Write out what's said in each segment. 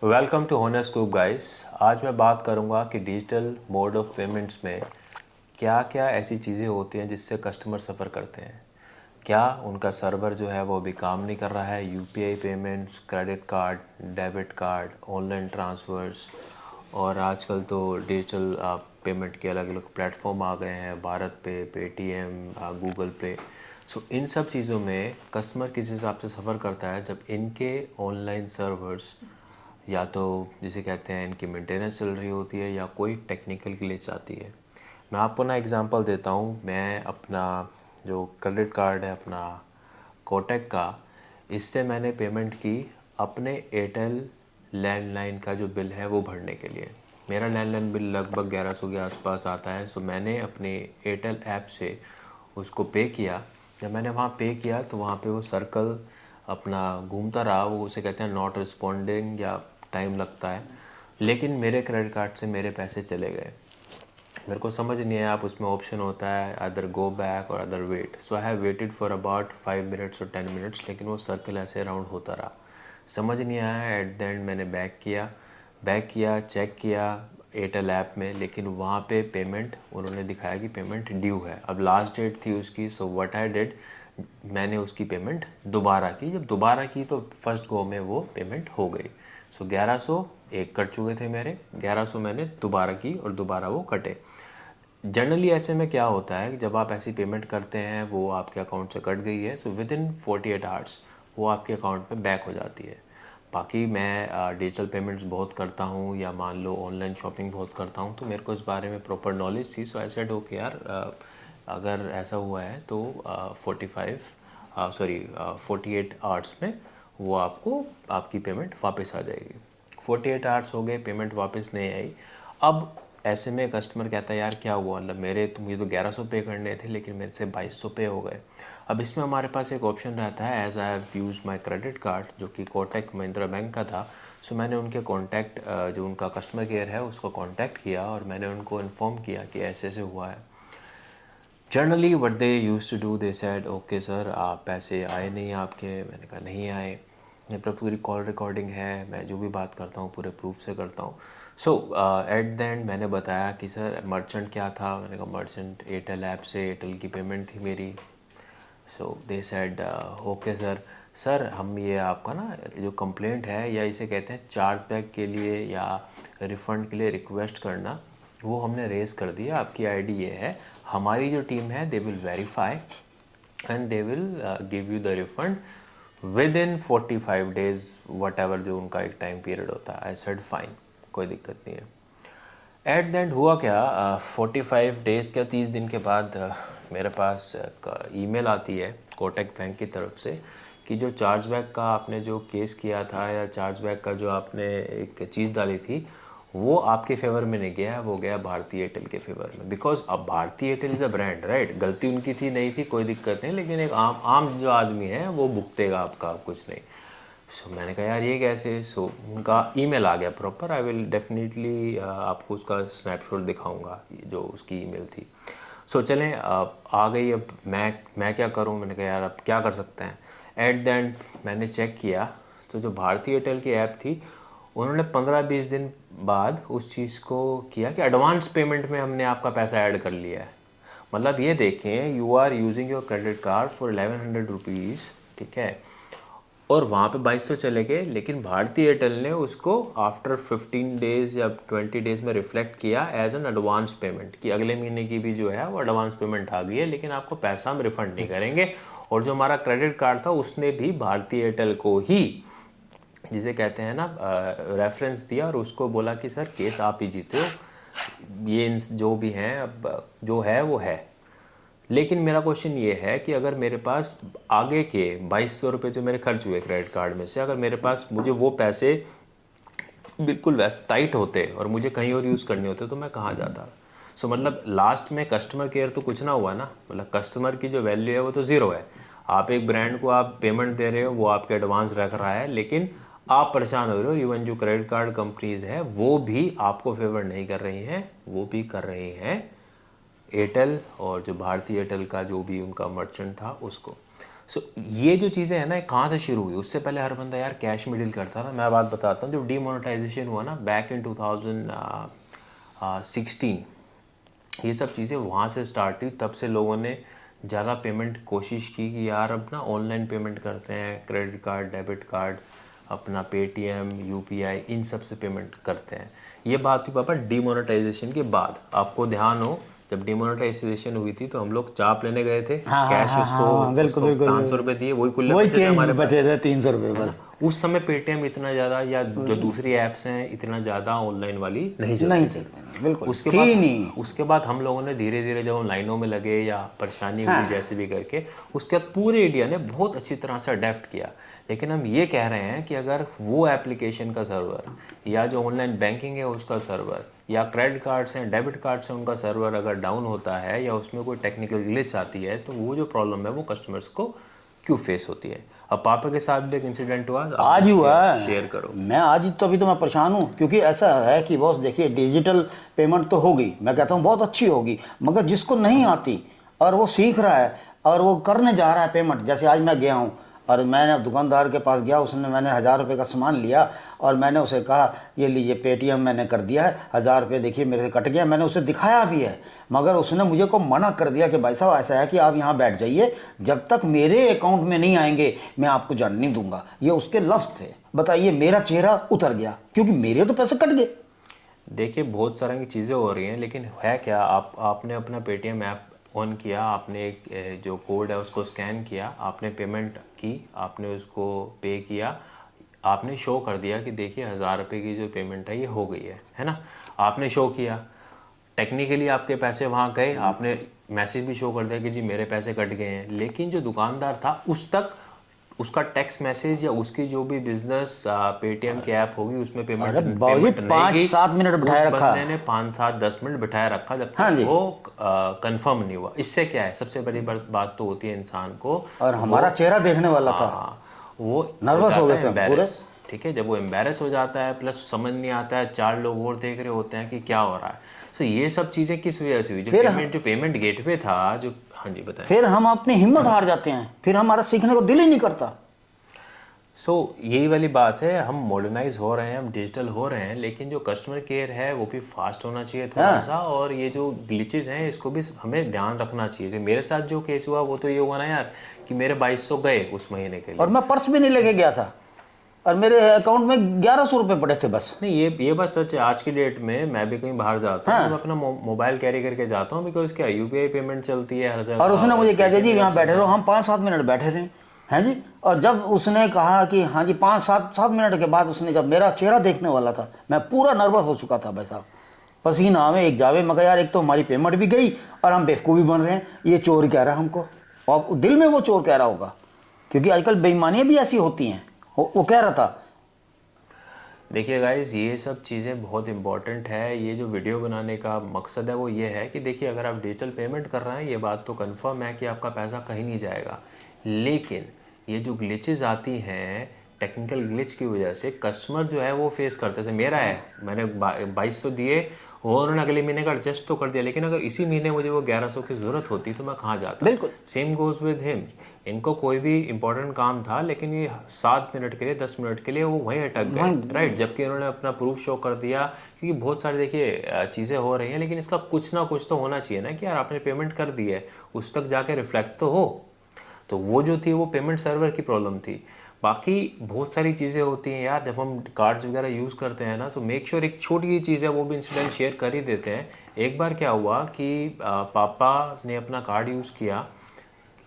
Welcome to होनरस्कूप guys. आज मैं बात करूंगा कि डिजिटल मोड ऑफ पेमेंट्स में क्या क्या ऐसी चीज़ें होती हैं जिससे कस्टमर सफ़र करते हैं। क्या उनका सर्वर जो है वो अभी काम नहीं कर रहा है, UPI payments, credit card, debit card, online transfers, और आजकल तो डिजिटल पेमेंट के अलग अलग प्लेटफॉर्म आ गए हैं, भारत पे, पेटीएम, गूगल पे। सो इन सब चीज़ों में कस्टमर किस हिसाब से सफ़र करता है जब इनके ऑनलाइन सर्वर्स या तो जिसे कहते हैं इनकी मेंटेनेंस चल रही होती है या कोई टेक्निकल ग्लिच आती है। मैं आपको ना एग्जांपल देता हूँ। मैं अपना जो क्रेडिट कार्ड है अपना कोटक का, इससे मैंने पेमेंट की अपने एयरटेल लैंडलाइन का जो बिल है वो भरने के लिए। मेरा लैंडलाइन बिल लगभग 1100 के आसपास आता है। सो मैंने अपने एयरटेल ऐप से उसको पे किया। जब मैंने वहाँ पे किया तो वहाँ पे वो सर्कल अपना घूमता रहा, वो उसे कहते हैं नॉट रिस्पॉन्डिंग या टाइम लगता है। लेकिन मेरे क्रेडिट कार्ड से मेरे पैसे चले गए। मेरे को समझ नहीं आया, आप उसमें ऑप्शन होता है अदर गो बैक और other wait. So I have waited for about 5 minutes और 10 मिनट्स, लेकिन वो सर्कल ऐसे राउंड होता रहा, समझ नहीं आया। एट द एंड मैंने बैक किया, चेक किया एयरटेल ऐप में, लेकिन वहाँ पे पेमेंट उन्होंने दिखाया कि पेमेंट ड्यू है। अब लास्ट डेट थी उसकी। सो व्हाट आई डिड, मैंने उसकी पेमेंट दोबारा की। जब दोबारा की तो फर्स्ट गो में वो पेमेंट हो गई। सो 1100 एक कट चुके थे मेरे, 1100 मैंने दोबारा की और दोबारा वो कटे। जनरली ऐसे में क्या होता है कि जब आप ऐसी पेमेंट करते हैं, वो आपके अकाउंट से कट गई है, सो विद इन 48 आवर्स वो आपके अकाउंट में बैक हो जाती है। बाकी मैं डिजिटल पेमेंट्स बहुत करता हूँ या मान लो ऑनलाइन शॉपिंग बहुत करता हूँ, तो मेरे को इस बारे में प्रॉपर नॉलेज थी। सो आई सेड ओके यार, अगर ऐसा हुआ है तो 48 आवर्स में वो आपको आपकी पेमेंट वापस आ जाएगी। 48 आवर्स हो गए, पेमेंट वापस नहीं आई। अब ऐसे में कस्टमर कहता है यार क्या हुआ, मतलब मुझे तो 1100 पे करने थे लेकिन मेरे से 2200 पे हो गए। अब इसमें हमारे पास एक ऑप्शन रहता है, as I have use my credit card जो कि कोटक महिंद्रा बैंक का था। सो मैंने उनके कॉन्टैक्ट जो उनका कस्टमर केयर है उसको कॉन्टैक्ट किया और मैंने उनको इन्फॉर्म किया कि ऐसे ऐसे हुआ है। Generally what they used to do, they said okay sir, आप पैसे आए नहीं आपके। मैंने कहा नहीं आए, मेरे पर पूरी कॉल रिकॉर्डिंग है, मैं जो भी बात करता हूँ पूरे प्रूफ से करता हूँ। सो एट द एंड मैंने बताया कि सर मर्चेंट क्या था। मैंने कहा मर्चेंट एयरटेल ऐप से एयरटेल की पेमेंट थी मेरी। So they said okay sir, sir हम ये आपका ना जो कंप्लेंट है या इसे कहते हैं चार्ज बैक के लिए या रिफ़ंड के लिए रिक्वेस्ट करना, वो हमने रेज़ कर दिया। आपकी आईडी ये है, हमारी जो टीम है they will verify and they will give you the refund with in 45 days, what ever जो उनका एक टाइम पीरियड होता है। आई सेड फाइन, कोई दिक्कत नहीं है। एट द एंड हुआ क्या, 45 डेज़ क्या 30 दिन के बाद मेरे पास ईमेल आती है कोटक बैंक की तरफ से कि जो चार्जबैक का आपने जो केस किया था या चार्जबैक का जो आपने एक चीज़ डाली थी वो आपके फेवर में नहीं गया है, वो गया भारती एयरटेल के फेवर में। बिकॉज अब Bharti Airtel is a brand, right. गलती उनकी थी नहीं थी कोई दिक्कत नहीं, लेकिन एक आम आम जो आदमी है वो भुगतेगा आपका, कुछ नहीं। सो मैंने कहा यार ये कैसे। सो उनका ईमेल आ गया प्रॉपर, आई विल डेफिनेटली आपको उसका स्नैपशॉट दिखाऊंगा जो उसकी ईमेल थी। सो चलें, आ गई। अब मैं क्या करूं, मैंने कहा यार अब क्या कर सकते हैं। एट द एंड मैंने चेक किया तो जो भारतीय एयरटेल की ऐप थी उन्होंने 15-20 दिन बाद उस चीज़ को किया कि एडवांस पेमेंट में हमने आपका पैसा ऐड कर लिया है। मतलब ये देखें, you are using your credit card for 1100 rupees, ठीक है, और वहाँ पे 2200 चले गए, लेकिन भारती एयरटेल ने उसको आफ्टर 15 डेज़ या 20 डेज़ में रिफ्लेक्ट किया एज एन एडवांस पेमेंट कि अगले महीने की भी जो है वो एडवांस पेमेंट आ गई है, लेकिन आपको पैसा हम रिफ़ंड नहीं करेंगे। और जो हमारा क्रेडिट कार्ड था उसने भी भारती एयरटेल को ही, जिसे कहते हैं ना, रेफरेंस दिया और उसको बोला कि सर केस आप ही जीते हो, ये जो भी हैं अब जो है वो है। लेकिन मेरा क्वेश्चन ये है कि अगर मेरे पास आगे के 2200 रुपये जो मेरे खर्च हुए क्रेडिट कार्ड में से, अगर मेरे पास मुझे वो पैसे बिल्कुल वैसे टाइट होते और मुझे कहीं और यूज़ करने होते तो मैं कहाँ जाता। सो मतलब लास्ट में कस्टमर केयर तो कुछ ना हुआ ना, मतलब कस्टमर की जो वैल्यू है वो तो ज़ीरो है। आप एक ब्रांड को आप पेमेंट दे रहे हो, वो आपके एडवांस रख रहा है, लेकिन आप परेशान हो रहे हो। इवन जो क्रेडिट कार्ड कंपनीज हैं वो भी आपको फेवर नहीं कर रही हैं, वो भी कर रही हैं एयरटेल और जो भारती एयरटेल का जो भी उनका मर्चेंट था उसको। सो ये जो चीज़ें हैं ना, कहाँ से शुरू हुई? उससे पहले हर बंदा यार कैश में डील करता था। मैं बात बताता हूँ, जब डीमोनेटाइजेशन हुआ ना बैक इन 2016, ये सब चीज़ें वहाँ से स्टार्ट हुई। तब से लोगों ने ज़्यादा पेमेंट कोशिश की कि यार अब ना ऑनलाइन पेमेंट करते हैं, क्रेडिट कार्ड, डेबिट कार्ड, अपना पेटीएम, यूपीआई, इन सब से पेमेंट करते हैं। ये बात हुई पापा डीमोनेटाइजेशन के बाद। आपको ध्यान हो, जब डिमोनेटाइजेशन हुई थी तो हम लोग चाप लेने गए थे, हाँ हाँ कैश हाँ उसको हाँ, बिल्कुल उसको बिल्कुल 500 रुपये बिल्कुल। दिए, वही कुल्ले वही बचे थे चेंज हमारे बचे पास, थे 300 रुपये है ना। बस। उस समय पेटीएम इतना ज़्यादा या जो दूसरी ऐप्स हैं इतना ज़्यादा ऑनलाइन वाली नहीं नहीं चलती थी। चलते हैं, बिल्कुल उसके थी बाद ही नहीं। उसके बाद हम लोगों ने धीरे धीरे जब हम लाइनों में लगे या परेशानी हुई हाँ जैसे भी करके, उसके बाद पूरे इंडिया ने बहुत अच्छी तरह से अडेप्ट किया। लेकिन हम ये कह रहे हैं कि अगर वो एप्लीकेशन का सर्वर या जो ऑनलाइन बैंकिंग है उसका सर्वर या क्रेडिट कार्ड्स हैं, डेबिट कार्ड्स हैं, उनका सर्वर अगर डाउन होता है या उसमें कोई टेक्निकल ग्लिच आती है तो वो जो प्रॉब्लम है वो कस्टमर्स को क्यों फेस होती है। अब पापा के साथ भी एक इंसिडेंट हुआ, आप आज ही हुआ शेयर है। करो। मैं आज ही तो, अभी तो मैं परेशान हूँ क्योंकि ऐसा है कि बॉस देखिए, डिजिटल पेमेंट तो हो गई, मैं कहता हूँ बहुत अच्छी होगी, मगर जिसको नहीं आती और वो सीख रहा है और वो करने जा रहा है पेमेंट, जैसे आज मैं गया हूँ और मैंने दुकानदार के पास गया, उसने, मैंने 1000 रुपये का सामान लिया और मैंने उसे कहा ये लीजिए पेटीएम मैंने कर दिया है, 1000 रुपये देखिए मेरे से कट गया, मैंने उसे दिखाया भी है, मगर उसने मुझे को मना कर दिया कि भाई साहब ऐसा है कि आप यहाँ बैठ जाइए, जब तक मेरे अकाउंट में नहीं आएंगे मैं आपको जाने नहीं दूंगा। ये उसके लफ्ज़ थे। बताइए, मेरा चेहरा उतर गया क्योंकि मेरे तो पैसे कट गए। देखिए बहुत सारी की चीज़ें हो रही हैं, लेकिन है क्या, आपने अपना पेटीएम ऐप ऑन किया, आपने एक जो कोड है उसको स्कैन किया, आपने पेमेंट की, आपने उसको पे किया, आपने शो कर दिया कि देखिए 1000 रुपये की जो पेमेंट है ये हो गई है ना। आपने शो किया, टेक्निकली आपके पैसे वहाँ गए, आपने मैसेज भी शो कर दिया कि जी मेरे पैसे कट गए हैं। लेकिन जो दुकानदार था उस तक उसका टेक्स्ट मैसेज या उसकी जो भी बिजनेस पेटीएम की ऐप होगी उसमें अरे पेमेंट बाबूजी पेमेंट नहीं गई। 5-7 मिनट उस बिठाए रखा। बंदे ने 5-7-10 मिनट बिठाए रखा जब हाँ तक जी। वो कंफर्म नहीं हुआ। इससे क्या है, सबसे बड़ी बात तो होती है इंसान को, और वो हमारा चेहरा देखने वाला था, हाँ वो हो नर्वस हो जाता गए है थे हम पूरे। एम्बेरस। ठीक है, जब वो एम्बेरस हो जाता है प्लस समझ नहीं आता है, चार लोग और देख रहे होते हैं कि क्या हो रहा है। सो ये सब चीज़ें किस वजह से हुई, फिर जो पेमेंट गेटवे था जो, हाँ जी बताएं। फिर हम अपनी हिम्मत हार जाते हैं, फिर हमारा सीखने को दिल ही नहीं करता। यही वाली बात है, हम मॉडर्नाइज हो रहे हैं, हम डिजिटल हो रहे हैं, लेकिन जो कस्टमर केयर है वो भी फास्ट होना चाहिए थोड़ा सा। और ये जो ग्लिचेस हैं इसको भी हमें ध्यान रखना चाहिए। जो मेरे साथ जो केस हुआ वो तो ये हुआ ना यार कि मेरे 2200 गए उस महीने के और लिए। मैं पर्स भी नहीं लेके गया था और मेरे अकाउंट में 1100 रुपये पड़े थे बस। नहीं, ये बात सच है। आज की डेट में मैं भी कहीं बाहर जाता हूँ तो मैं अपना मोबाइल कैरी करके जाता हूँ, बिकॉज क्या यूपीआई पेमेंट चलती है हर और उसने जगह, मुझे कह दिया जी पेटीएम यहाँ बैठे चलता रहो, है। हम 5-7 मिनट बैठे रहे हैं जी। और जब उसने कहा कि हाँ जी 5-7 मिनट के बाद, उसने जब मेरा चेहरा देखने वाला था, मैं पूरा नर्वस हो चुका था भाई साहब, पसीना आवे एक जावे, मगर यार एक तो हमारी पेमेंट भी गई और हम बेवकूफ़ भी बन रहे हैं, ये चोर कह रहा है हमको, और दिल में वो चोर कह रहा होगा क्योंकि आजकल बेईमानियाँ भी ऐसी होती हैं। वो कह रहा था। देखिए गाइस, ये सब चीज़ें बहुत इंपॉर्टेंट है। ये जो वीडियो बनाने का मकसद है वो ये है कि देखिए अगर आप डिजिटल पेमेंट कर रहे हैं, ये बात तो कंफर्म है कि आपका पैसा कहीं नहीं जाएगा। लेकिन ये जो ग्लिचेस आती हैं, टेक्निकल ग्लिच की वजह से कस्टमर जो है वो फेस करते हैं। मेरा है, मैंने 2200 दिए और उन्होंने अगले महीने का एडजस्ट तो कर दिया, लेकिन अगर इसी महीने मुझे वो 1100 की ज़रूरत होती तो मैं कहाँ जाता। बिल्कुल। Same goes with him. इनको कोई भी इंपॉर्टेंट काम था लेकिन ये 7 मिनट के लिए 10 मिनट के लिए वो वहीं अटक गए, राइट। जबकि उन्होंने अपना प्रूफ शो कर दिया, क्योंकि बहुत सारी देखिए चीज़ें हो रही हैं, लेकिन इसका कुछ ना कुछ तो होना चाहिए ना कि यार आपने पेमेंट कर दी है, उस तक जाके रिफ्लेक्ट तो हो। तो वो जो थी वो पेमेंट सर्वर की प्रॉब्लम थी। बाकी बहुत सारी चीज़ें होती हैं यार, जब हम कार्ड्स वगैरह यूज़ करते हैं ना, तो मेक श्योर एक छोटी सी चीज़ है वो भी इंसिडेंट शेयर कर ही देते हैं। एक बार क्या हुआ कि पापा ने अपना कार्ड यूज़ किया,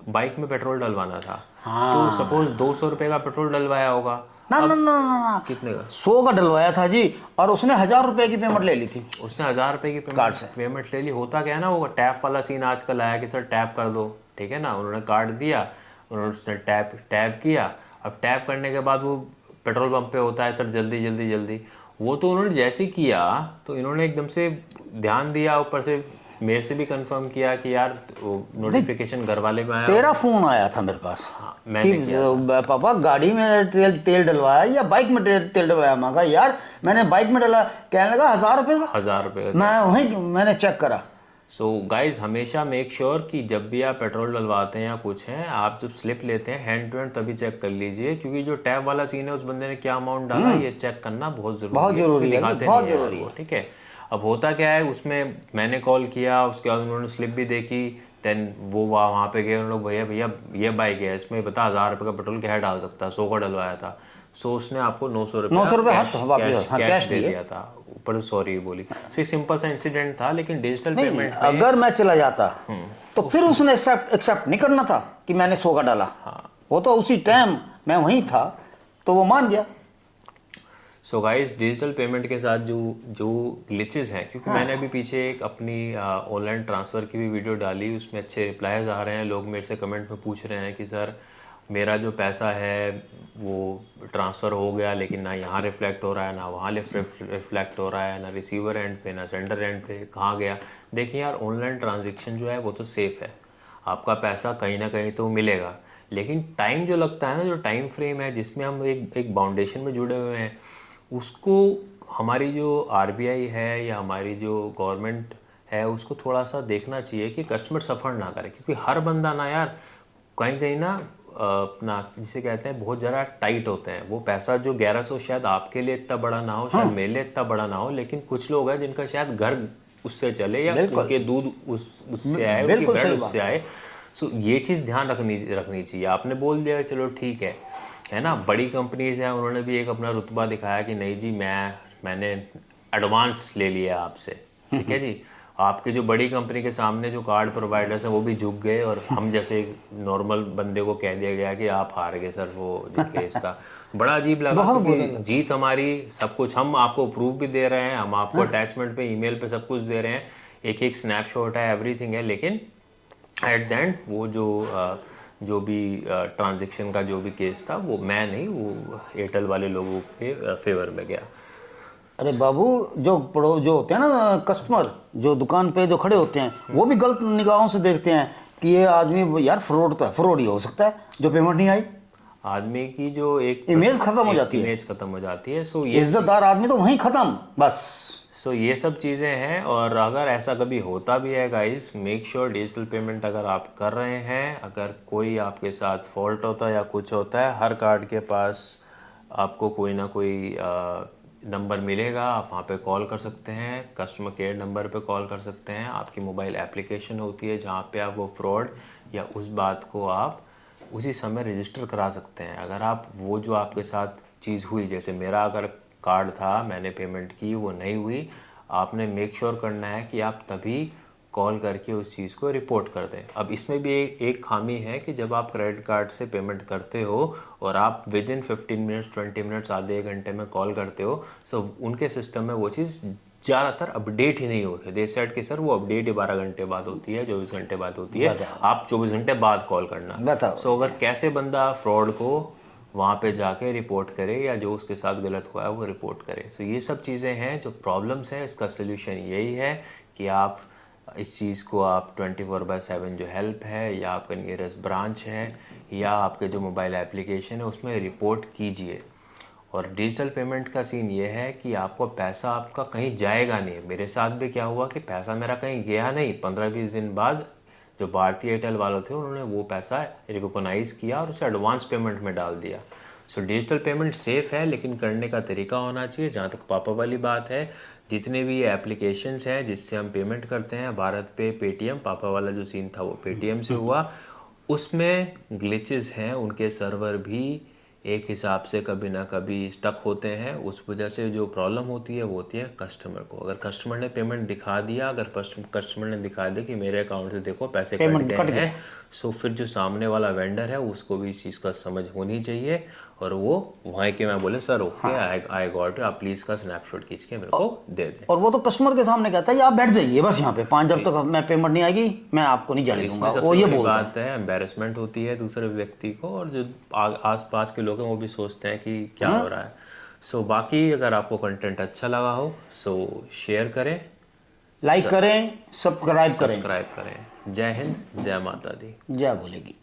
बाइक में पेट्रोल डलवाना था। तो हाँ। सपोज 200 रुपये का पेट्रोल डलवाया होगा। ना ना अब ना ना ना, कितने का? 100 का डलवाया था जी, और उसने 1000 रुपये की पेमेंट ले ली थी उसने 1000 रुपये की कार्ड से। पेमेंट ले ली। होता क्या है ना, वो टैप वाला सीन आजकल आया कि सर टैप कर दो, ठीक है ना। उन्होंने कार्ड दिया, उन्होंने उसने टैप किया। अब टैप करने के बाद वो पेट्रोल पंप पे होता है सर जल्दी जल्दी जल्दी। वो तो उन्होंने जैसे किया तो इन्होंने एकदम से ध्यान दिया, ऊपर से मेरे से भी कंफर्म किया कि यार नोटिफिकेशन घर वाले में आया। तेरा फोन आया था मेरे पास कि मैंने किया पापा गाड़ी में तेल डलवाया या बाइक में तेल डलवाया। मैं कहा यार मैंने बाइक में डला। कहने लगा 1000 रुपये का। 1000 रुपये का। मैं वहीं मैंने चेक करा, सो गाइज हमेशा मेक श्योर कि जब भी आप पेट्रोल डलवाते हैं या कुछ है, आप जब स्लिप लेते हैं हैंड टू हैंड तभी चेक कर लीजिए, क्योंकि जो टैब वाला सीन है उस बंदे ने क्या अमाउंट डाला ये चेक करना बहुत बहुत ज़रूरी है, क्योंकि जरूरी है, दिखाते बहुत नहीं है यार जरूरी वो, है। ठीक है। अब होता क्या है उसमें, मैंने कॉल किया उसके बाद उन्होंने स्लिप भी देखी, देन वो वहाँ पे गए उन लोग, भैया भैया ये बाइक है इसमें बता 1000 रुपये का पेट्रोल क्या डाल सकता है, 100 का डलवाया था। सो उसने आपको 900 रुपया 900 रुपये हाथ कैश वापिस, कैश हाँ कैश कैश दे दिए। दिया था, ऊपर से सॉरी बोली। सो एक सिंपल सा इंसिडेंट था, लेकिन डिजिटल नहीं, पेमेंट में अगर मैं चला जाता तो फिर उसने एक्सेप्ट नहीं करना था कि मैंने 100 का डाला। वो तो उसी टाइम मैं वहीं था तो वो मान गया। सो गाइस डिजिटल पेमेंट के साथ जो जो ग्लिचेस हैं, क्योंकि मैंने अभी पीछे एक अपनी ऑनलाइन ट्रांसफ़र की भी वीडियो डाली, उसमें अच्छे रिप्लाईज आ रहे हैं, लोग मेरे से कमेंट में पूछ रहे हैं कि सर मेरा जो पैसा है वो ट्रांसफ़र हो गया, लेकिन ना यहाँ रिफ्लेक्ट हो रहा है ना वहाँ रिफ्लेक्ट हो रहा है, ना रिसीवर एंड पे ना सेंडर एंड पे, कहाँ गया। देखिए यार ऑनलाइन ट्रांजेक्शन जो है वो तो सेफ़ है, आपका पैसा कहीं ना कहीं तो मिलेगा, लेकिन टाइम जो लगता है ना, जो टाइम फ्रेम है जिसमें हम एक बाउंडेशन में जुड़े हुए हैं, उसको हमारी जो आरबीआई है या हमारी जो गवर्नमेंट है उसको थोड़ा सा देखना चाहिए कि कस्टमर सफ़र ना करे, क्योंकि हर बंदा ना यार कहीं कहीं ना अपना जिसे कहते हैं बहुत ज़्यादा टाइट होते हैं। वो पैसा जो 1100 शायद आपके लिए इतना बड़ा ना हो, शायद मेरे लिए इतना बड़ा ना हो, लेकिन कुछ लोग हैं जिनका शायद घर उससे चले या बिल्कुल उनके दूध उससे आए, उनकी बिल्कुल ब्रेड सही उससे बात है। आए। सो ये चीज़ ध्यान रखनी चाहिए। आपने बोल दिया चलो ठीक है ना, बड़ी कंपनीज हैं उन्होंने भी एक अपना रुतबा दिखाया कि नहीं जी मैंने एडवांस ले लिया आपसे, ठीक है जी। आपके जो बड़ी कंपनी के सामने जो कार्ड प्रोवाइडर्स हैं वो भी झुक गए, और हम जैसे नॉर्मल बंदे को कह दिया गया कि आप हार गए सर, वो जो केस था बड़ा अजीब लगा, बहुत क्योंकि बुरा लगा। जीत हमारी, सब कुछ हम आपको प्रूफ भी दे रहे हैं, हम आपको अटैचमेंट पे ईमेल पे सब कुछ दे रहे हैं, एक एक स्नैपशॉट है, एवरीथिंग है, लेकिन एट द एंड वो जो भी ट्रांजैक्शन का जो भी केस था वो मैं नहीं, वो एयरटेल वाले लोगों के फेवर में गया। अरे बाबू, जो होते हैं ना कस्टमर, जो दुकान पे जो खड़े होते हैं, वो भी गलत निगाहों से देखते हैं कि ये आदमी यार फ्रॉड, तो है, फ्रॉड ही हो सकता है जो पेमेंट नहीं आई। आदमी की जो इमेज खत्म हो जाती है, इमेज खत्म हो जाती है। इज्जतदार आदमी तो वहीं खत्म बस। सो ये सब चीज़ें हैं, और अगर ऐसा कभी होता भी है guys, make sure digital payment अगर आप कर रहे हैं, अगर कोई आपके साथ फॉल्ट होता है या कुछ होता है, हर कार्ड के पास आपको कोई ना कोई नंबर मिलेगा, आप वहाँ पे कॉल कर सकते हैं, कस्टमर केयर नंबर पे कॉल कर सकते हैं। आपकी मोबाइल एप्लीकेशन होती है जहाँ पे आप वो फ्रॉड या उस बात को आप उसी समय रजिस्टर करा सकते हैं। अगर आप वो जो आपके साथ चीज़ हुई, जैसे मेरा अगर कार्ड था मैंने पेमेंट की वो नहीं हुई, आपने मेक श्योर करना है कि आप तभी कॉल करके उस चीज़ को रिपोर्ट कर दें। अब इसमें भी एक खामी है कि जब आप क्रेडिट कार्ड से पेमेंट करते हो और आप विद इन 15 मिनट्स 20 मिनट्स आधे एक घंटे में कॉल करते हो, सो उनके सिस्टम में वो चीज़ ज़्यादातर अपडेट ही नहीं होते। दे सेड कि सर वो अपडेट ही 12 घंटे बाद होती है, 24 घंटे बाद होती है, बताओ आप 24 घंटे बाद कॉल करना। बताओ। सो अगर कैसे बंदा फ्रॉड को वहाँ पे जाके रिपोर्ट करे या जो उसके साथ गलत हुआ है वो रिपोर्ट करे। सो ये सब चीज़ें हैं जो प्रॉब्लम्स हैं। इसका सोल्यूशन यही है कि आप इस चीज़ को आप 24/7 जो हेल्प है या आपका नियरेस्ट ब्रांच है या आपके जो मोबाइल एप्लीकेशन है उसमें रिपोर्ट कीजिए। और डिजिटल पेमेंट का सीन ये है कि आपको पैसा आपका कहीं जाएगा नहीं। मेरे साथ भी क्या हुआ कि पैसा मेरा कहीं गया नहीं, 15-20 दिन बाद जो भारतीय एयरटेल वालों थे उन्होंने वो पैसा रिकॉग्नाइज़ किया और उसे एडवांस पेमेंट में डाल दिया। सो डिजिटल पेमेंट सेफ़ है, लेकिन करने का तरीका होना चाहिए। जहाँ तक पापा वाली बात है, जितने भी ये एप्लीकेशंस हैं जिससे हम पेमेंट करते हैं, भारत पे पेटीएम, पापा वाला जो सीन था वो पेटीएम से हुआ, उसमें ग्लिचेस हैं, उनके सर्वर भी एक हिसाब से कभी ना कभी स्टक होते हैं। उस वजह से जो प्रॉब्लम होती है वो होती है कस्टमर को। अगर कस्टमर ने पेमेंट दिखा दिया, अगर कस्टमर ने दिखा दिया कि मेरे अकाउंट से देखो पैसे कट पेमेंट गए कट हैं, गया। सो फिर जो सामने वाला वेंडर है उसको भी इस चीज़ का समझ होनी चाहिए, और वो वहाँ के मैं बोले sir okay I got you, आप प्लीज़ का स्नैपशॉट खींच के मेरे को दे दें। और वो तो कस्टमर के सामने कहता है ये आप बैठ जाइए बस यहाँ पे 5, जब तक मैं पेमेंट नहीं आएगी मैं आपको नहीं जाने इसमें दूंगा, वो सबसे ये बड़ी बोलता है। बात है एम्बेरसमेंट होती है दूसरे व्यक्ति को, और जो आस पास के लोग हैं वो भी सोचते हैं कि क्या हो रहा है। सो बाकी अगर आपको कंटेंट अच्छा लगा हो सो शेयर करें, लाइक करें, सब्सक्राइब करें। सब्सक्राइब करें। जय हिंद, जय माता दी। जय बोलेगी।